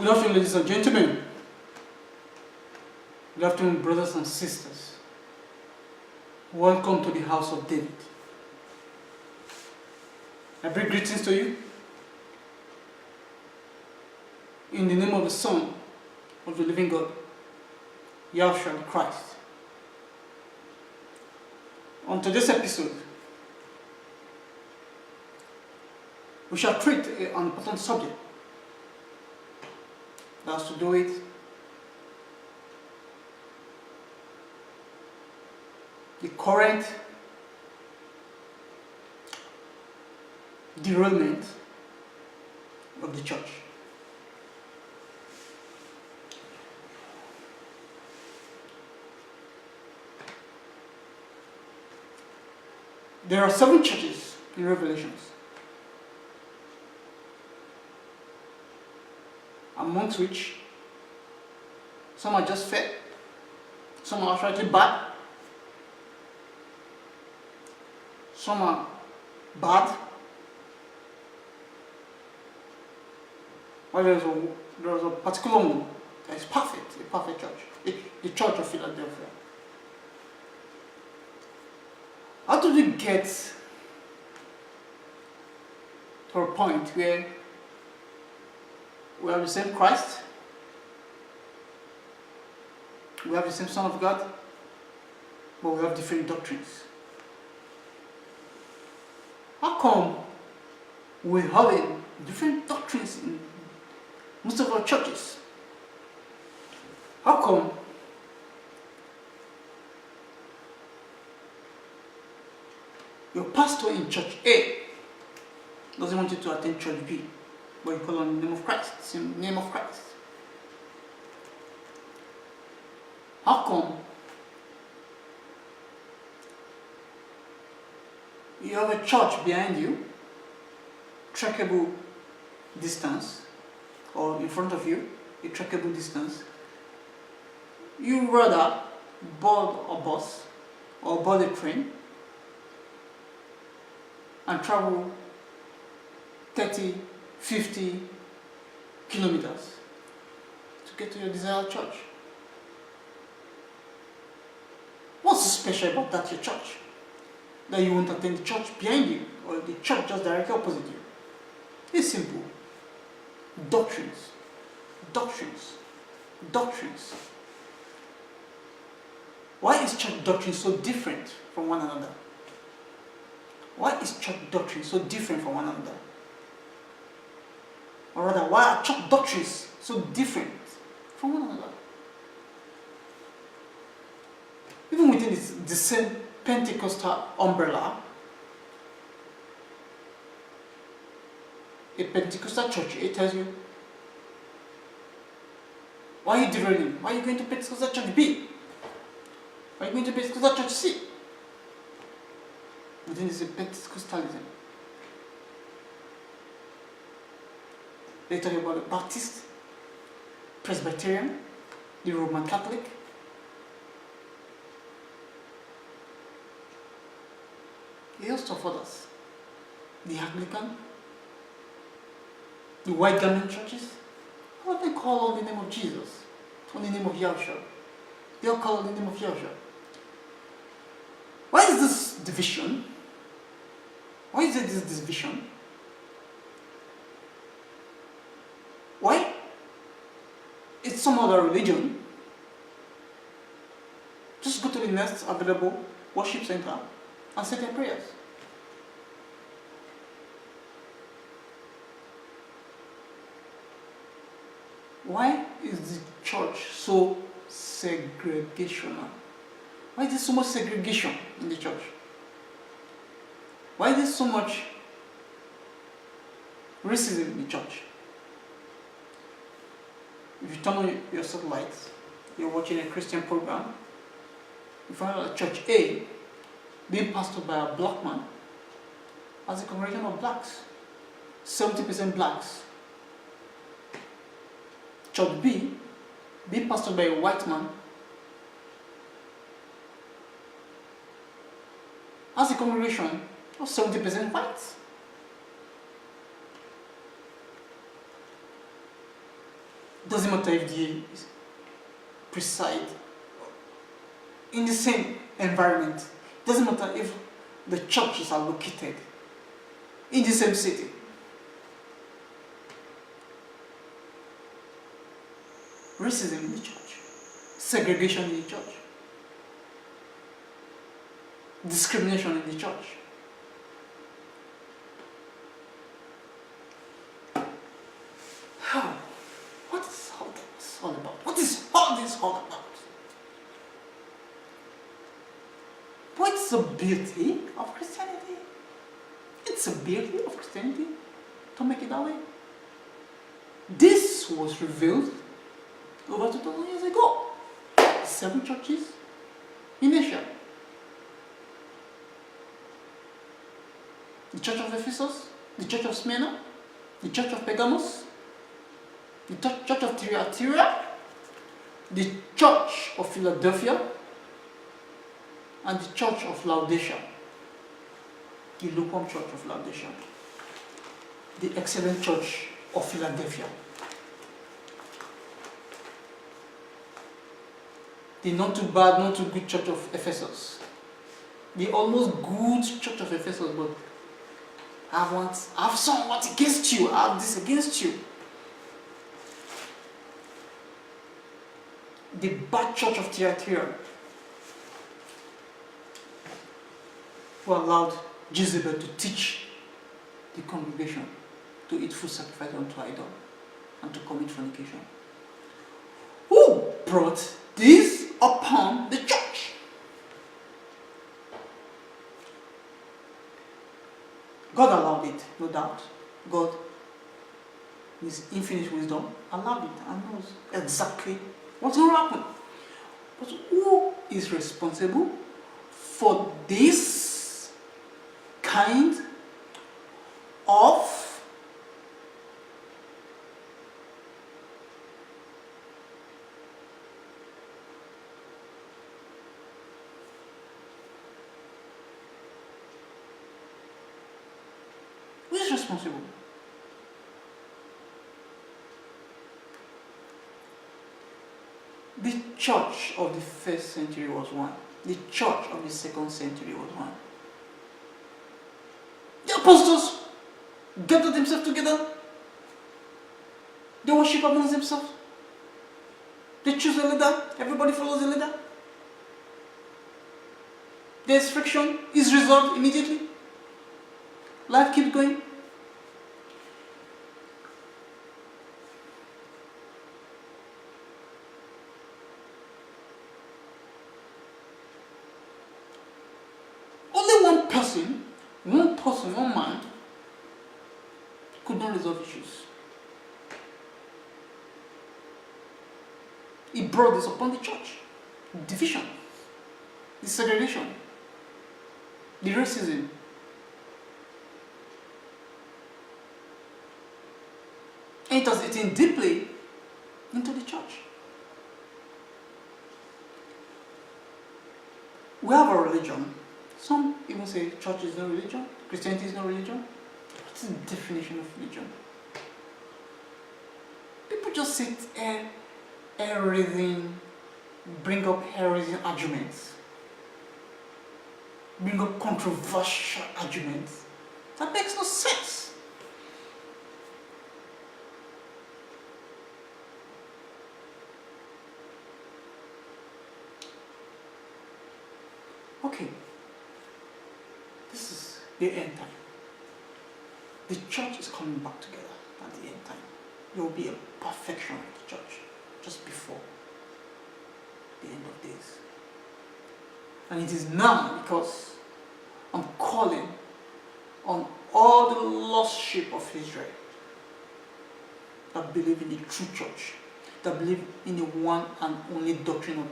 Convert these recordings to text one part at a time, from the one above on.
Good afternoon, ladies and gentlemen. Good afternoon, brothers and sisters. Welcome to the house of David. I bring greetings to you in the name of the Son of the living God, Yahshua the Christ. On today's episode, we shall treat an important subject that has to do with the current derailment of the church. There are 7 churches in Revelations, amongst which some are just fair, some are actually bad, some are bad, while there's a particular one that is perfect, a perfect church, the Church of Philadelphia. How did we get to a point where we have the same Christ, we have the same Son of God, but we have different doctrines? How come we're having different doctrines in most of our churches? How come your pastor in church A doesn't want you to attend church B, but you call on the name of Christ, same name of Christ? How come you have a church behind you, trackable distance, or in front of you, a trackable distance? You rather board a bus or board a train and travel 30, 50 kilometers to get to your desired church. What's so special about that, your church, that you won't attend the church behind you or the church just directly opposite you? It's simple. Doctrines. Doctrines. Doctrines. Why is church doctrine so different from one another? Why is church doctrine so different from one another? Or rather, why are church doctrines so different from one another? Even within the same Pentecostal umbrella, a Pentecostal church, it tells you, why are you derailing? Why are you going to Pentecostal church B? Why are you going to Pentecostal church C? Within this Pentecostalism, they talk about the Baptist, Presbyterian, the Roman Catholic, a host of others, the Anglican, the white garment churches. How do they call on the name of Jesus, on the name of Yahshua? They all call on the name of Yahshua. Why is this division? Why is there this division? Why? It's some other religion. Just go to the next available worship center and say their prayers. Why is the church so segregational? Why is there so much segregation in the church? Why is there so much racism in the church? If you turn on your satellites, you're watching a Christian program, you find out that church A being pastored by a black man has a congregation of blacks, 70% blacks. Church B being pastored by a white man has a congregation of 70% whites. Doesn't matter if they preside in the same environment. Doesn't matter if the churches are located in the same city. Racism in the church, segregation in the church, discrimination in the church. What is all this all about? What is all this all about? What's the beauty of Christianity? It's a beauty of Christianity to make it that way. This was revealed over 2,000 years ago. 7 churches in Asia. The Church of Ephesus, the Church of Smyrna, the Church of Pergamos, the Church of Thyatira, the Church of Philadelphia, and the Church of Laodicea, the lukewarm Church of Laodicea, the excellent Church of Philadelphia, the not too bad, not too good Church of Ephesus, the almost good Church of Ephesus, but I have somewhat against you, I have this against you. The bad Church of Thyatira, who allowed Jezebel to teach the congregation to eat food sacrificed unto idol and to commit fornication. Who brought this upon the church? God allowed it, no doubt. God, in His infinite wisdom, allowed it and knows exactly what's going to happen. But who is responsible for this kind of who is responsible? The church of the first century was one. The church of the second century was one. The apostles gathered themselves together. They worship amongst themselves. They choose a leader. Everybody follows the leader. There's friction, is resolved immediately. Life keeps going. Only one person, one man could not resolve issues. He brought this upon the church. Division, the segregation, the racism. And it has eaten deeply into the church. We have a religion. Some even say church is no religion, Christianity is no religion. What's the definition of religion? People just sit and bring up hair-raising arguments, bring up controversial arguments. That makes no sense. Okay, this is the end time. The church is coming back together at the end time. There will be a perfection of the church just before the end of days. And it is now because I'm calling on all the lost sheep of Israel that believe in the true church, that believe in the one and only doctrine of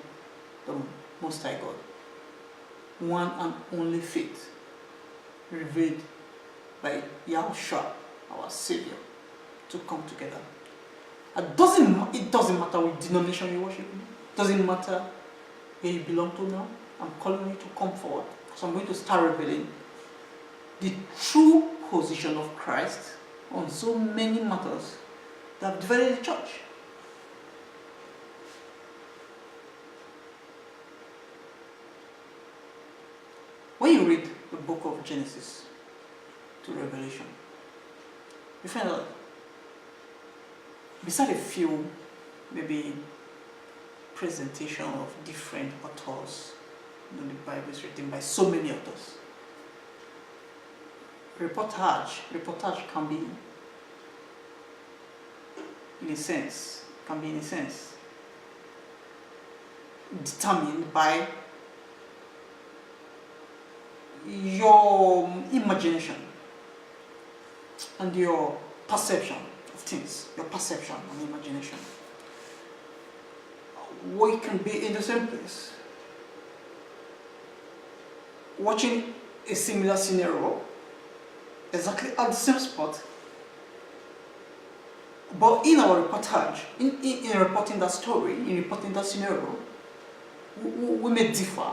the Most High God, one and only faith revealed by Yahushua, our Savior, to come together. It doesn't matter which denomination you worship in. It doesn't matter where you belong to now. I'm calling you to come forward, because I'm going to start revealing the true position of Christ on so many matters that have divided the church. when you read the book of Genesis to Revelation, you find out, beside a few, maybe presentation of different authors, the Bible is written by so many authors. Reportage can be, in a sense, determined by your imagination and your perception of things, your perception and imagination. We can be in the same place, watching a similar scenario, exactly at the same spot, but in our reportage, in reporting that story, in reporting that scenario, we may differ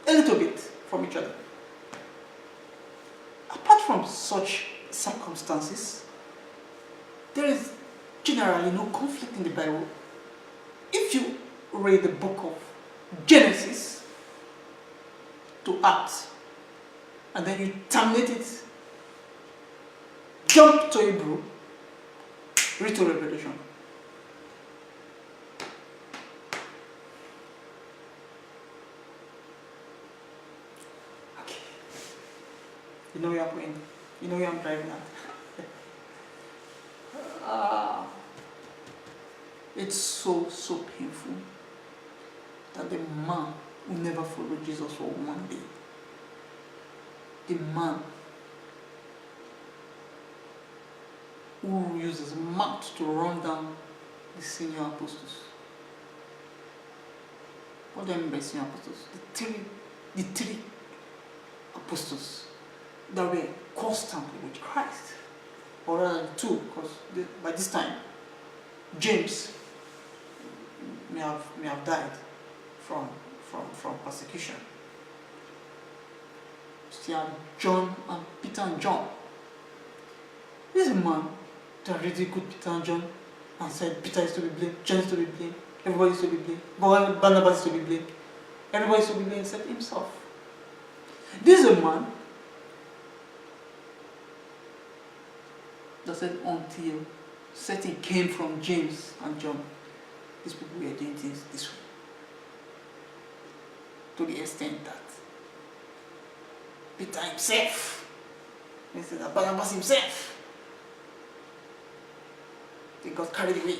a little bit from each other. Apart from such circumstances, there is generally no conflict in the Bible. If you read the book of Genesis to Acts, and then you terminate it, jump to Hebrew, read to Revelation. Okay. You know where I'm going. You know where I'm driving at. It's so painful that the man who never followed Jesus for one day, the man who uses mouth to run down the senior apostles. What do I mean by senior apostles? The three apostles that were constantly with Christ, or rather two, because by this time James may have died from persecution. Still John and Peter and John. This is a man that ridiculed Peter and John and said Peter is to be blamed, John is to be blamed, everybody is to be blamed, Barnabas is to be blamed, everybody is to be blamed except himself. This is a man that said until Satan came from James and John, these people were doing things this way. To the extent that Peter himself, instead of Barnabas himself, they got carried away.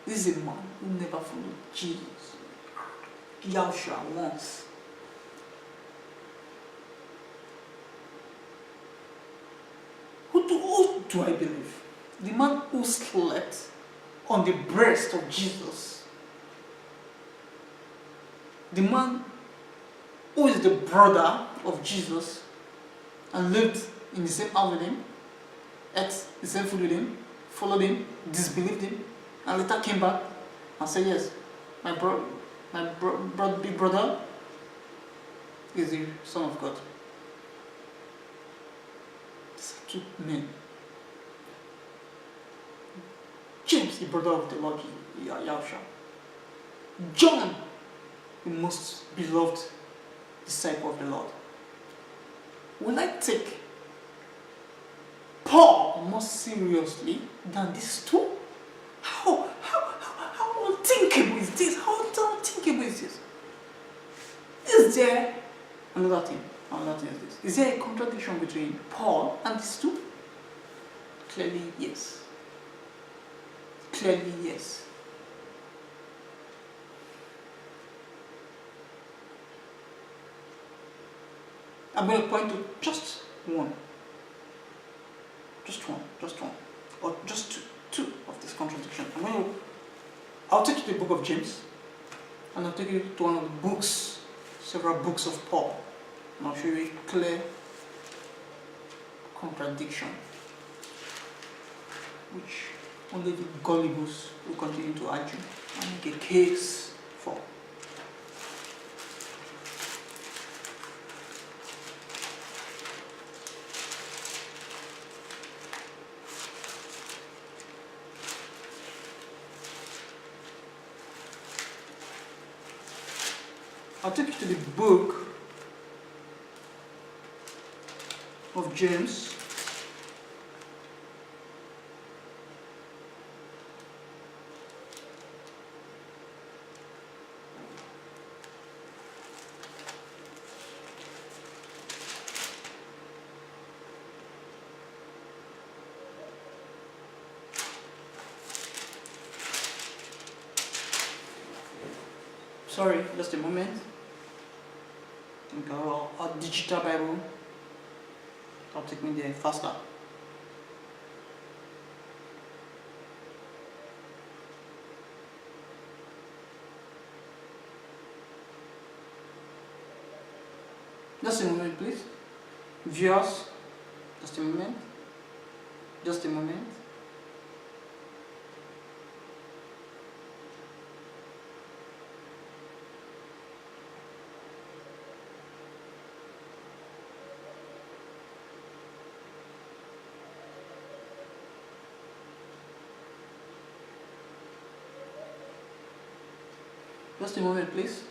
This is a man who never followed Jesus, Yahshua once. Who do I believe? The man who slept on the breast of Jesus. The man who is the brother of Jesus and lived in the same house with him, ate the same food with him, followed him, disbelieved him, and later came back and said, yes, my big brother is the Son of God. These are two men. James, the brother of the Lord Yahshua. John, the most beloved disciple of the Lord. Will I take Paul more seriously than these two? How unthinkable is this? How unthinkable is this? Is there another thing? Another thing is this. Is there a contradiction between Paul and these two? Clearly, yes. Clearly, yes. I'm going to point to just one. Just one. Or just two of this contradiction. I'll take you to the book of James, and I'll take you to one of the books, several books of Paul, and I'll show you a clear contradiction, which only the gullibles will continue to argue and make a case for. I'll take you to the book of James. Sorry, just a moment. Okay, our digital Bible. I'll take me there faster. Just a moment, please. Viewers, just a moment. Just a moment. Just a moment, please.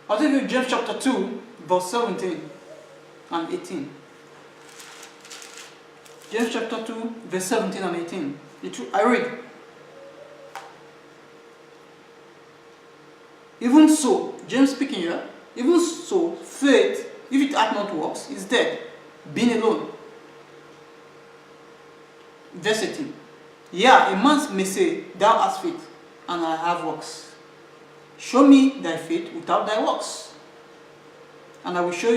I'll take you James chapter 2, verse 17 and 18. James chapter 2, verse 17 and 18. I read. Even so, James speaking here, even so, faith, if it hath not works, is dead, being alone. Verse 18. Yeah, a man may say, thou hast faith, and I have works. Show me thy faith without thy works, and I will show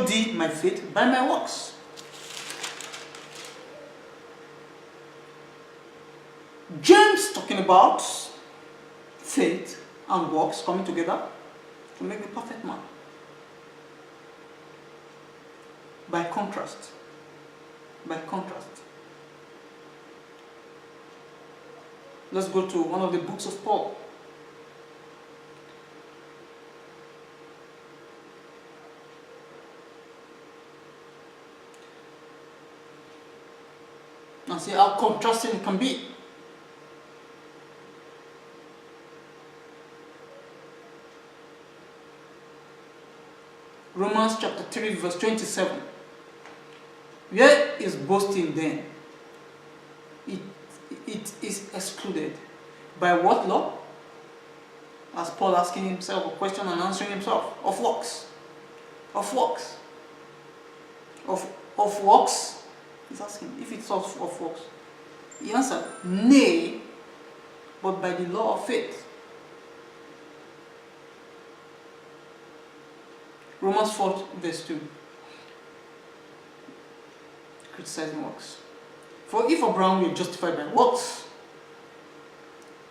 thee my faith by my works. James talking about faith and works coming together to make the perfect man. By contrast, let's go to one of the books of Paul. And see how contrasting it can be. Romans chapter 3 verse 27. Where is boasting then? It is excluded. By what law? As Paul asking himself a question and answering himself. Of works. Of works. Of works. He's asking if it's of works. He answered, nay, but by the law of faith. Romans 4 verse 2. Criticizing works. For if Abraham were justified by works,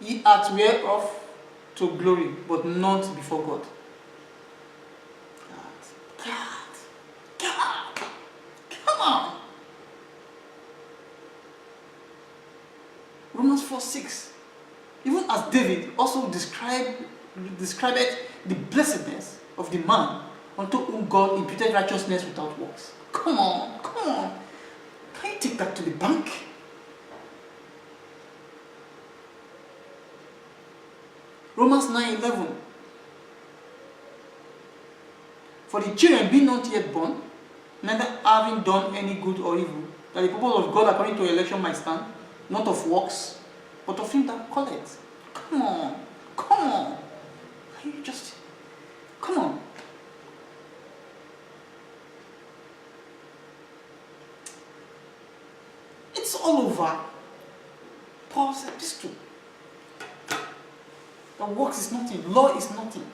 he hath whereof to glory, but not before God. God, come on. Romans 4:6. Even as David also described the blessedness of the man unto whom God imputed righteousness without works. Come on. Can you take that to the bank? Romans 9:11. For the children being not yet born, neither having done any good or evil, that the people of God according to election might stand, not of works, but of him that calleth. Come on. Can you just come on? It's all over Paul's epistle. The works is nothing, law is nothing.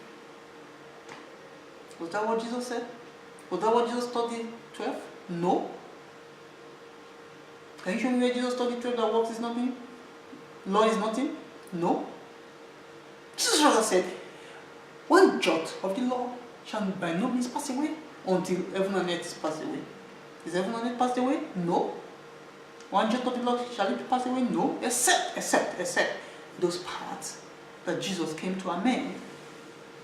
Was that what Jesus said? Was that what Jesus taught the 12? No. Can you show me where Jesus taught the 12 that works is nothing? Law is nothing? No. Jesus rather said, one jot of the law shall by no means pass away until heaven and earth is passed away. Is heaven and earth passed away? No. One jot of the law shall it pass away? No. Except those parts that Jesus came to amend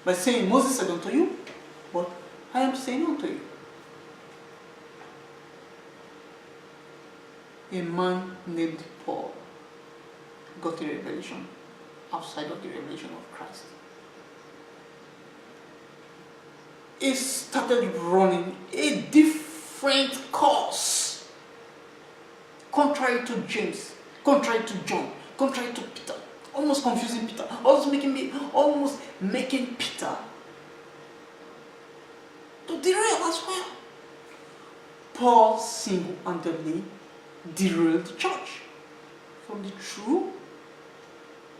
by saying, Moses said unto you, but I am saying unto you. a man named Paul got a revelation outside of the revelation of Christ. He started running a different course, contrary to James, contrary to John, contrary to Peter, almost confusing Peter, almost making Peter to derail as well. Paul single-handedly derailed the church from the true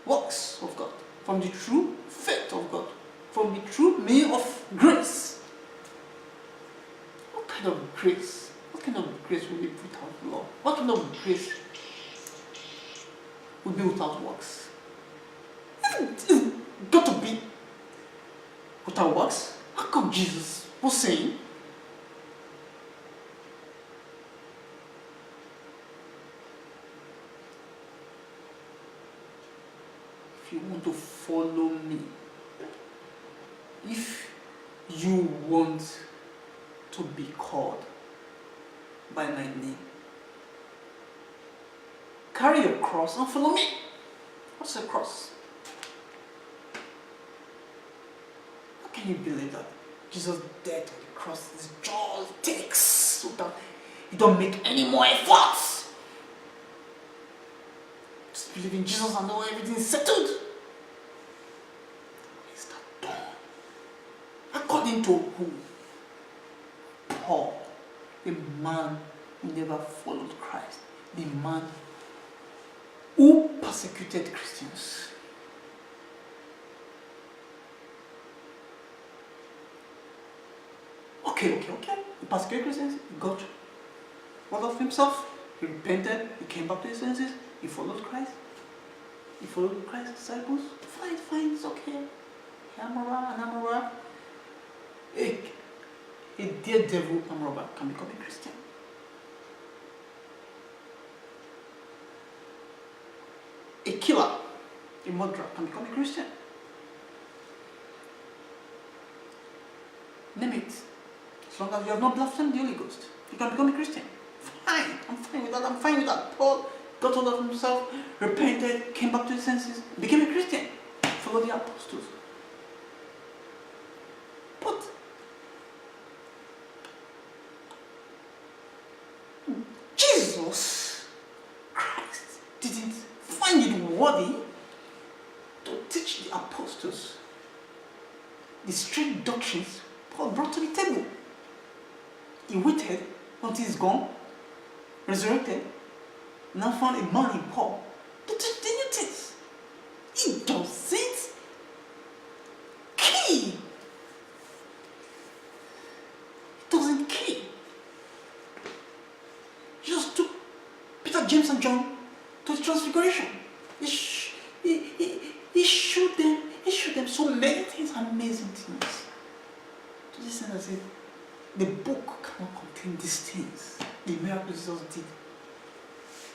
works of God, from the true faith of God, from the true meaning of grace. What kind of grace? What kind of grace will be without law? What kind of grace will be without works? It's got to be without works. How come Jesus was saying, if you want to follow me, if you want to be called by my name, carry your cross and follow me. What's a cross? How can you believe that Jesus died on the cross? This all it takes, so that you don't make any more efforts. Just believe in Jesus and know everything is settled. Is that done? According to who? Paul, the man who never followed Christ, the man who persecuted Christians. Okay. He persecuted Christians, he got hold of himself, he repented, he came back to his senses, he followed Christ. He followed Christ's disciples. Fine, it's okay. I'm a robber. A daredevil arm robber can become a Christian. A killer, a murderer can become a Christian. Name it. As long as you have not blasphemed the Holy Ghost, you can become a Christian. Fine, I'm fine with that. Paul got hold of himself, repented, came back to his senses, became a Christian, followed the apostles. But Jesus Christ didn't find it worthy to teach the apostles the strange doctrines Paul brought to the table. He waited until he's gone, resurrected, now found a man in Paul to teach the new things. He doesn't care. He doesn't care. He just took Peter, James, and John to the transfiguration. He showed them so many things, amazing things. To this end, I said, the book cannot contain these things. The miracles Jesus did,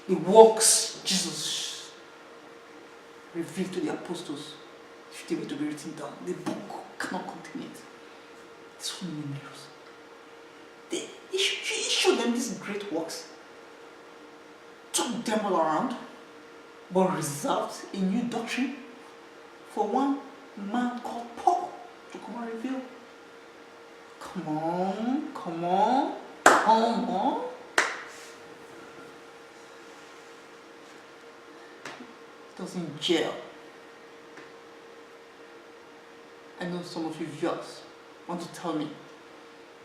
the works Jesus revealed to the apostles, if they were to be written down, the book cannot contain it. So many miracles. He showed them these great works, took them all around, but reserved a new doctrine for one man called Paul to come and reveal. Come on. It doesn't gel. I know some of you viewers want to tell me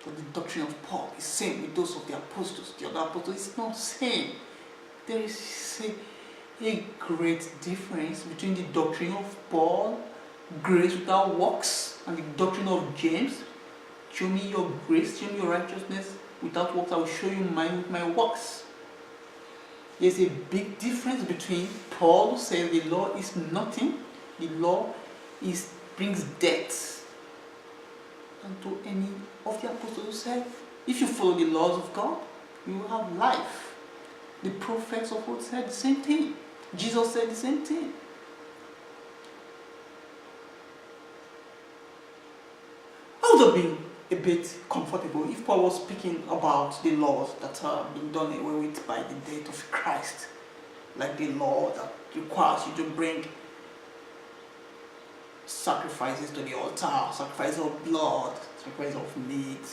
that the doctrine of Paul is same with those of the apostles. The other apostles is not the same. There is a great difference between the doctrine of Paul, grace without works, and the doctrine of James. Show me your grace, show me your righteousness. Without works, I will show you mine with my works. There's a big difference between Paul, who says the law is nothing, the law brings death, and to any of the apostles who said, if you follow the laws of God, you will have life. The prophets of old said the same thing. Jesus said the same thing. I would have been a bit comfortable if Paul was speaking about the laws that have been done away with by the death of Christ, like the law that requires you to bring sacrifices to the altar, sacrifice of blood, sacrifice of meat.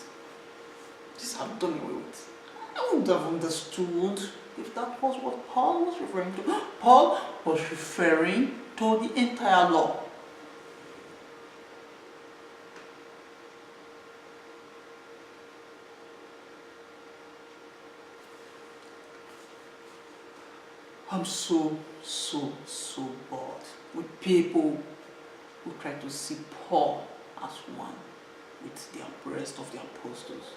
These have done away with. I would have understood if that was what Paul was referring to. Paul was referring to the entire law. I'm so bored with people who try to see Paul as one with the rest of the apostles.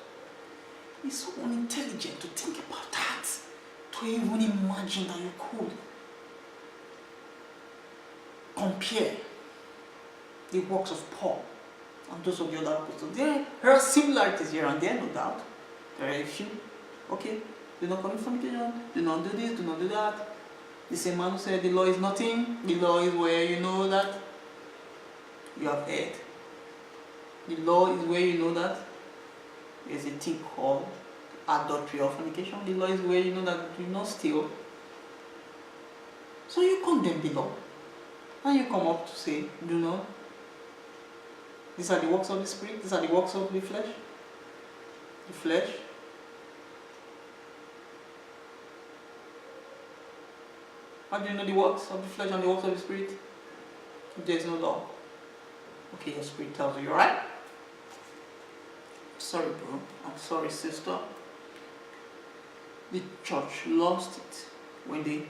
It's so unintelligent to think about that, to even imagine that you could compare the works of Paul and those of the other apostles. There are similarities here and there, no doubt. There are a few. Okay, do not commit fornication, do not do this, do not do that. The same man who said the law is nothing, the law is where you know that you have erred. The law is where you know that there's a thing called adultery or fornication. The law is where you know that you do not steal. So you condemn the law. And you come up to say, do not. These are the works of the Spirit, these are the works of the flesh. The flesh. How do you know the works of the flesh and the works of the Spirit? If there is no law. Okay, your spirit tells you, you're right. Sorry, bro. I'm sorry, sister. The church lost it when they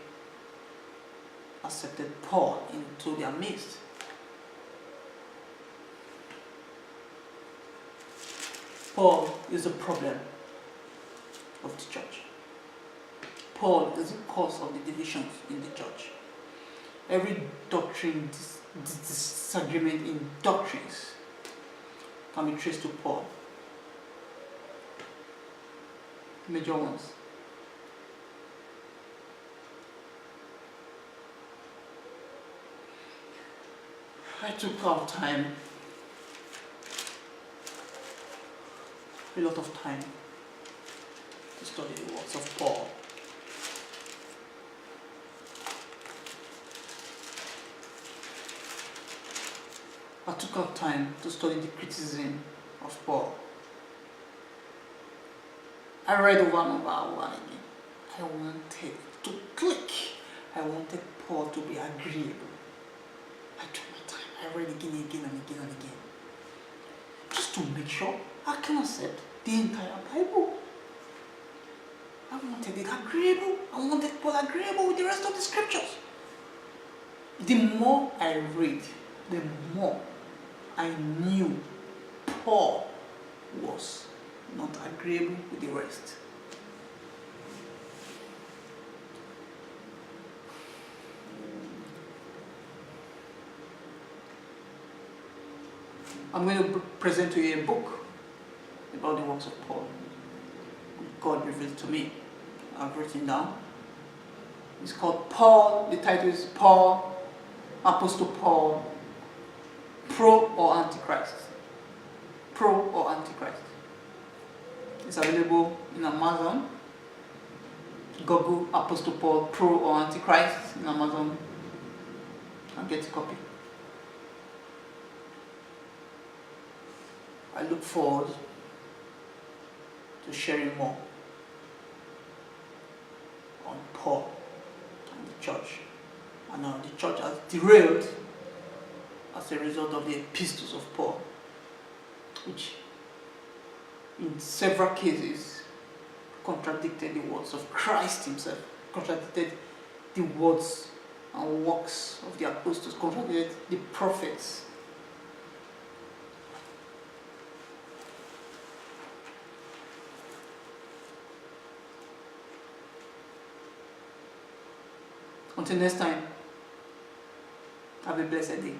accepted Paul into their midst. Paul is the problem of the church. Paul is the cause of the divisions in the church. Every doctrine, disagreement in doctrines can be traced to Paul. Major ones. I took out time, a lot of time, to study the works of Paul. I took out time to study the criticism of Paul. I read over and over again. I wanted to click. I wanted Paul to be agreeable. I took my time. I read again and again and again. Just to make sure I can accept the entire Bible. I wanted it agreeable. I wanted Paul agreeable with the rest of the scriptures. The more I read, the more I knew Paul was not agreeable with the rest. I'm going to present to you a book about the works of Paul. God revealed to me. I've written down. It's called Paul. The title is Paul, Apostle Paul, Pro or Antichrist. Pro or Antichrist. It's available in Amazon. Google Apostle Paul, Pro or Antichrist in Amazon and get a copy. I look forward to sharing more on Paul and the church, and how the church has derailed as a result of the epistles of Paul, which in several cases contradicted the words of Christ himself, contradicted the words and works of the apostles, contradicted the prophets. Until next time, have a blessed day.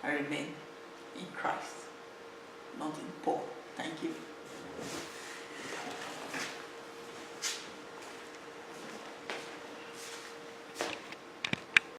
I remain in Christ, not in Paul. Thank you.